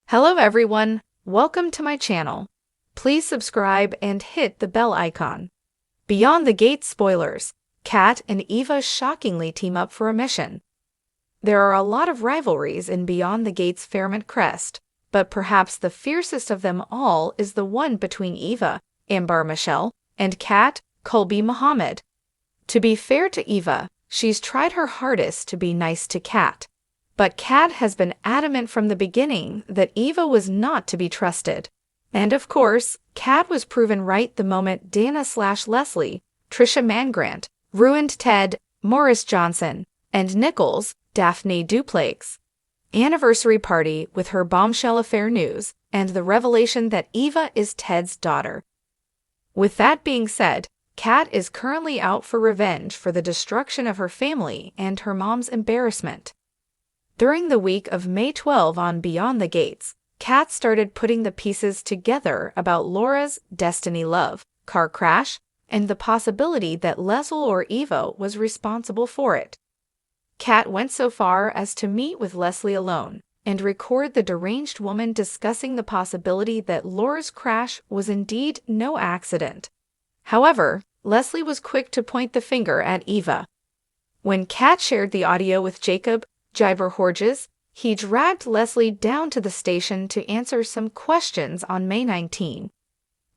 Hello everyone, welcome to my channel. Please subscribe and hit the bell icon. Beyond the Gates spoilers, Kat and Eva shockingly team up for a mission. There are a lot of rivalries in Beyond the Gates Fairmont Crest, but perhaps the fiercest of them all is the one between Eva, Ambar Michelle, and Kat, Colby Muhammad. To be fair to Eva, she's tried her hardest to be nice to Kat. But Kat has been adamant from the beginning that Eva was not to be trusted. And of course, Kat was proven right the moment Dana/Leslie, Trisha Mangrant, ruined Ted, Morris Johnson, and Nichols, Daphne Duplex anniversary party with her bombshell affair news and the revelation that Eva is Ted's daughter. With that being said, Kat is currently out for revenge for the destruction of her family and her mom's embarrassment. During the week of May 12 on Beyond the Gates, Kat started putting the pieces together about Laura's Destiny Love car crash and the possibility that Leslie or Eva was responsible for it. Kat went so far as to meet with Leslie alone and record the deranged woman discussing the possibility that Laura's crash was indeed no accident. However, Leslie was quick to point the finger at Eva. When Kat shared the audio with Jacob Giber-Horges, he dragged Leslie down to the station to answer some questions on May 19.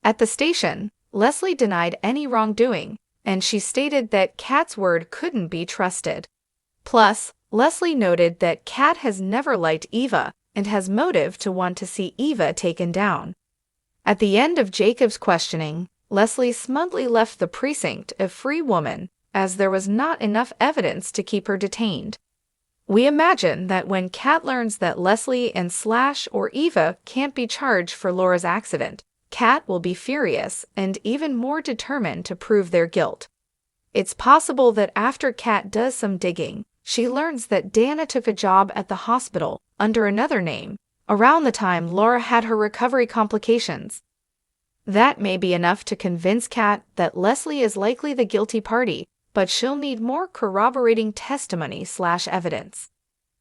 At the station, Leslie denied any wrongdoing, and she stated that Kat's word couldn't be trusted. Plus, Leslie noted that Kat has never liked Eva and has motive to want to see Eva taken down. At the end of Jacob's questioning, Leslie smugly left the precinct a free woman, as there was not enough evidence to keep her detained. We imagine that when Kat learns that Leslie and or Eva can't be charged for Laura's accident, Kat will be furious and even more determined to prove their guilt. It's possible that after Kat does some digging, she learns that Dana took a job at the hospital under another name, around the time Laura had her recovery complications. That may be enough to convince Kat that Leslie is likely the guilty party, but she'll need more corroborating testimony/evidence.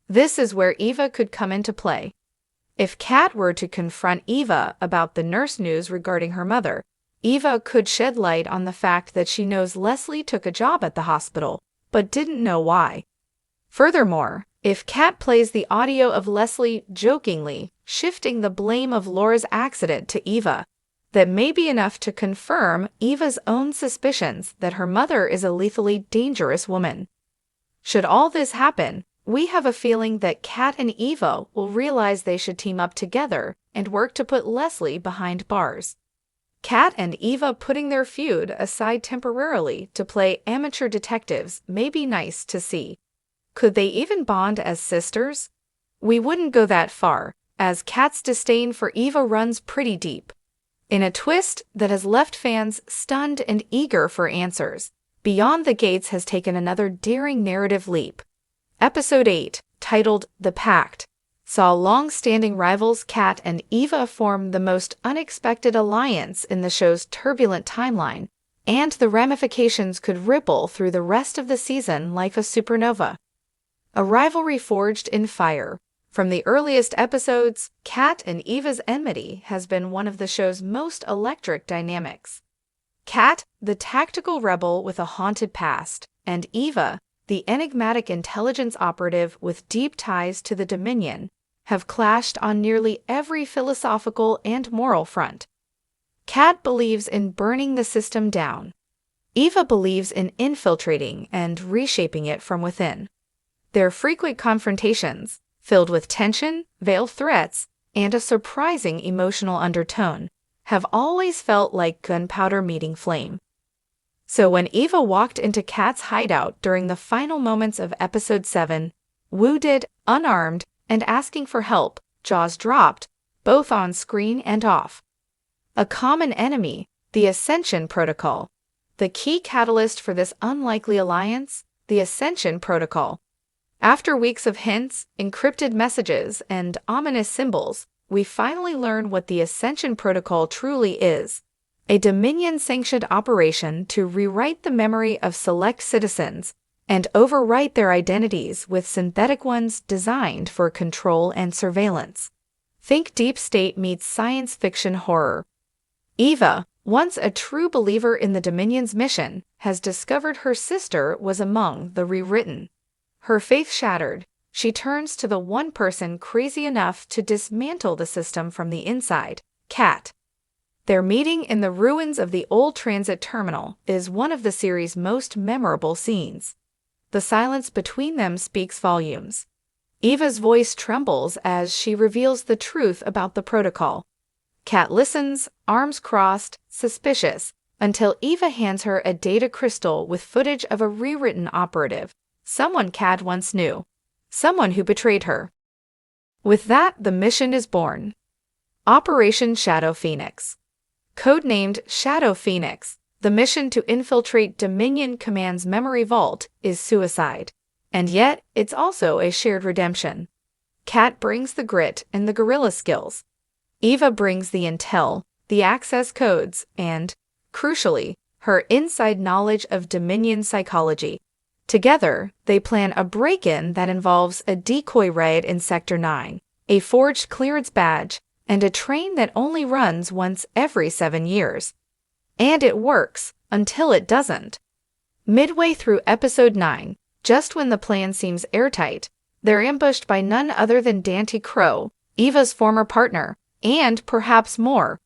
This is where Eva could come into play. If Kat were to confront Eva about the nurse news regarding her mother, Eva could shed light on the fact that she knows Leslie took a job at the hospital, but didn't know why. Furthermore, if Kat plays the audio of Leslie jokingly shifting the blame of Laura's accident to Eva, that may be enough to confirm Eva's own suspicions that her mother is a lethally dangerous woman. Should all this happen, we have a feeling that Kat and Eva will realize they should team up together and work to put Leslie behind bars. Kat and Eva putting their feud aside temporarily to play amateur detectives may be nice to see. Could they even bond as sisters? We wouldn't go that far, as Kat's disdain for Eva runs pretty deep. In a twist that has left fans stunned and eager for answers, Beyond the Gates has taken another daring narrative leap. Episode 8, titled The Pact, saw long-standing rivals Kat and Eva form the most unexpected alliance in the show's turbulent timeline, and the ramifications could ripple through the rest of the season like a supernova. A rivalry forged in fire. From the earliest episodes, Kat and Eva's enmity has been one of the show's most electric dynamics. Kat, the tactical rebel with a haunted past, and Eva, the enigmatic intelligence operative with deep ties to the Dominion, have clashed on nearly every philosophical and moral front. Kat believes in burning the system down. Eva believes in infiltrating and reshaping it from within. Their frequent confrontations, filled with tension, veiled threats, and a surprising emotional undertone, have always felt like gunpowder meeting flame. So when Eva walked into Kat's hideout during the final moments of Episode 7, wounded, unarmed, and asking for help, jaws dropped, both on screen and off. A common enemy, the Ascension Protocol. The key catalyst for this unlikely alliance, the Ascension Protocol. After weeks of hints, encrypted messages, and ominous symbols, we finally learn what the Ascension Protocol truly is. A Dominion-sanctioned operation to rewrite the memory of select citizens and overwrite their identities with synthetic ones designed for control and surveillance. Think Deep State meets science fiction horror. Eva, once a true believer in the Dominion's mission, has discovered her sister was among the rewritten. Her faith shattered, she turns to the one person crazy enough to dismantle the system from the inside, Kat. Their meeting in the ruins of the old transit terminal is one of the series' most memorable scenes. The silence between them speaks volumes. Eva's voice trembles as she reveals the truth about the protocol. Kat listens, arms crossed, suspicious, until Eva hands her a data crystal with footage of a rewritten operative, someone Kat once knew, someone who betrayed her. With that, the mission is born. Operation Shadow Phoenix. Codenamed Shadow Phoenix, the mission to infiltrate Dominion Command's memory vault is suicide. And yet, it's also a shared redemption. Kat brings the grit and the guerrilla skills. Eva brings the intel, the access codes, and, crucially, her inside knowledge of Dominion psychology. Together, they plan a break-in that involves a decoy raid in Sector 9, a forged clearance badge, and a train that only runs once every 7 years. And it works, until it doesn't. Midway through Episode 9, just when the plan seems airtight, they're ambushed by none other than Dante Crow, Eva's former partner, and perhaps more.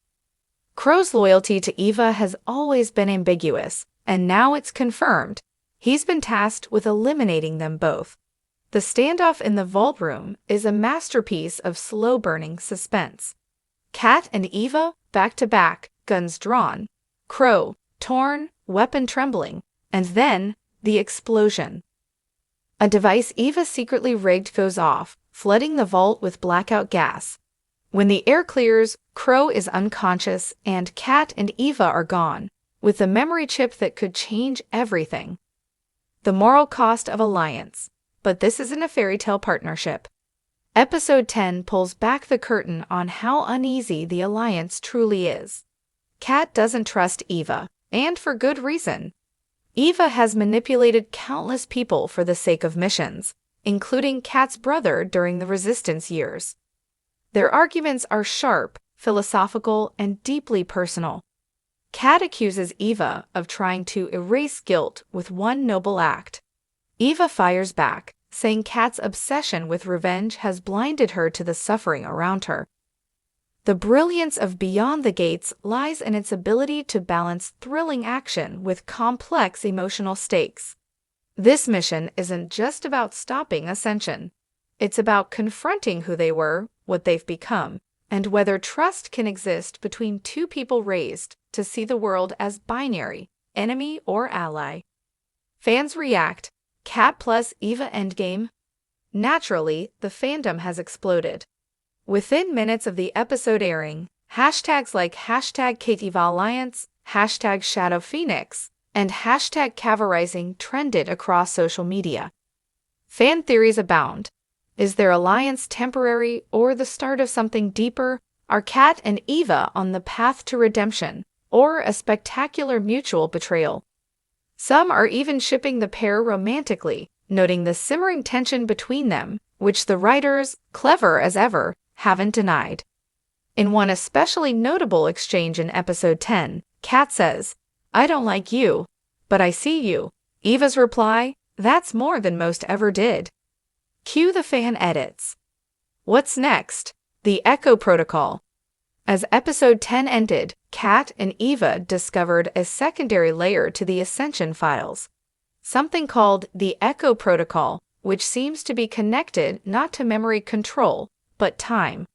Crow's loyalty to Eva has always been ambiguous, and now it's confirmed. He's been tasked with eliminating them both. The standoff in the vault room is a masterpiece of slow-burning suspense. Kat and Eva, back-to-back, guns drawn. Crow, torn, weapon trembling, and then, the explosion. A device Eva secretly rigged goes off, flooding the vault with blackout gas. When the air clears, Crow is unconscious and Kat and Eva are gone, with the memory chip that could change everything. The moral cost of alliance. But this isn't a fairy tale partnership. Episode 10 pulls back the curtain on how uneasy the alliance truly is. Kat doesn't trust Eva, and for good reason. Eva has manipulated countless people for the sake of missions, including Kat's brother during the Resistance years. Their arguments are sharp, philosophical, and deeply personal. Kat accuses Eva of trying to erase guilt with one noble act. Eva fires back, saying Kat's obsession with revenge has blinded her to the suffering around her. The brilliance of Beyond the Gates lies in its ability to balance thrilling action with complex emotional stakes. This mission isn't just about stopping Ascension. It's about confronting who they were, what they've become, and whether trust can exist between two people raised to see the world as binary, enemy or ally. Fans react. Kat plus Eva endgame? Naturally, the fandom has exploded. Within minutes of the episode airing, hashtags like #KatEvaAlliance, #ShadowPhoenix, and #Caverising trended across social media. Fan theories abound. Is their alliance temporary or the start of something deeper? Are Kat and Eva on the path to redemption, or a spectacular mutual betrayal? Some are even shipping the pair romantically, noting the simmering tension between them, which the writers, clever as ever, haven't denied. In one especially notable exchange in Episode 10, Kat says, "I don't like you, but I see you." Eva's reply, "That's more than most ever did." Cue the fan edits. What's next? The Echo Protocol. As Episode 10 ended, Kat and Eva discovered a secondary layer to the Ascension files. Something called the Echo Protocol, which seems to be connected not to memory control, but time.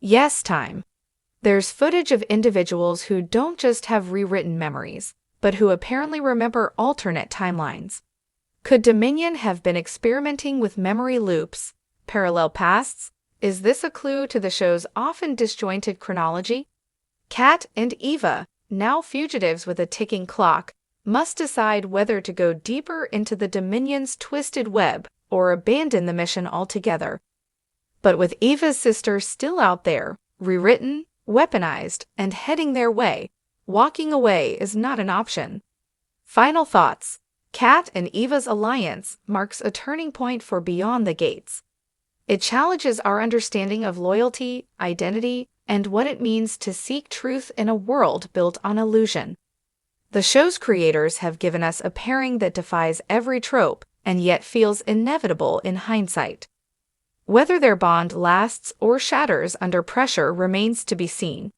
Yes, time. There's footage of individuals who don't just have rewritten memories, but who apparently remember alternate timelines. Could Dominion have been experimenting with memory loops, parallel pasts? Is this a clue to the show's often disjointed chronology? Kat and Eva, now fugitives with a ticking clock, must decide whether to go deeper into the Dominion's twisted web or abandon the mission altogether. But with Eva's sister still out there, rewritten, weaponized, and heading their way, walking away is not an option. Final thoughts. Kat and Eva's alliance marks a turning point for Beyond the Gates. It challenges our understanding of loyalty, identity, and what it means to seek truth in a world built on illusion. The show's creators have given us a pairing that defies every trope and yet feels inevitable in hindsight. Whether their bond lasts or shatters under pressure remains to be seen.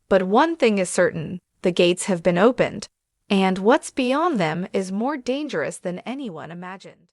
But one thing is certain, the gates have been opened, and what's beyond them is more dangerous than anyone imagined.